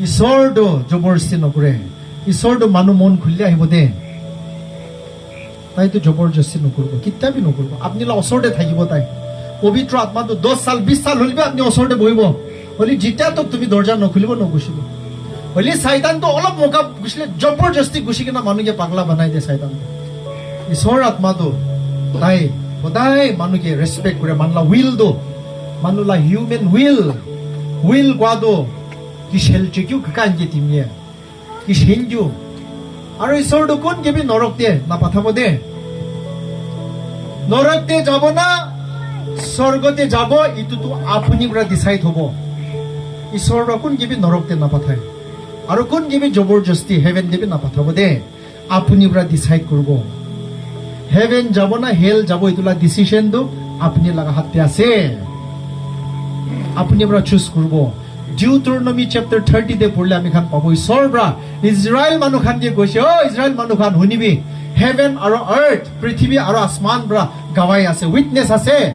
ঈশ্বৰটো জবৰদস্তি নকৰে ঈশ্বৰটো মানুহ মন খুলি আহিব দে তাইতো জবৰদস্তি নকৰিব কিতাপি নকৰিব আপুনি ওচৰতে থাকিব তাই পবিত্ৰ আত্মাটো 10 সাল 20 সাল হলিবে আপুনি ওচৰতে বহিব হলি যেতিয়া তোক তুমি দৰ্জা নখুলিব নগুচিব হলি শয়তানটো অলপ মকা গুছিলে জবৰদস্তি গুছি কিনা মানুহকে পাগলা বনাই দিয়ে শয়তানটো ঈশ্বৰ আত্মাটো তাই সদায় মানুহকে ৰেসপেক্ট কৰে মানলা উইল দো মানলা হিউমেন উইল কোৱাটো কি শেলচে কিউ কাঞ্জে তিমিয়ে কি হিন্দু আৰু ঈশ্বৰটো কোন কেবি নৰকতে না পাঠাব দে নৰকতে যাব না স্বৰ্গতে যাব ইটোতো আপুনি পৰা ডিসাইড হ'ব ঈশ্বৰ কোন কেবি নৰকতে না পাঠায় আৰু কোন কেবি জবৰদস্তি হেভেন দেবি না পাঠাব দে আপুনি পৰা ডিসাইড কৰিব হেভেন যাব না হেল যাব ইটোলা ডিসিশনটো আপুনি লাগা হাতে আছে আপুনি পৰা চুজ কৰিব Deuteronomy chapter 30 de purle ami khan pabo isor bra Israel manu khan ge goise o Israel manu khan hunibi heaven aro earth prithibhi aro asman bra gawai ase witness ase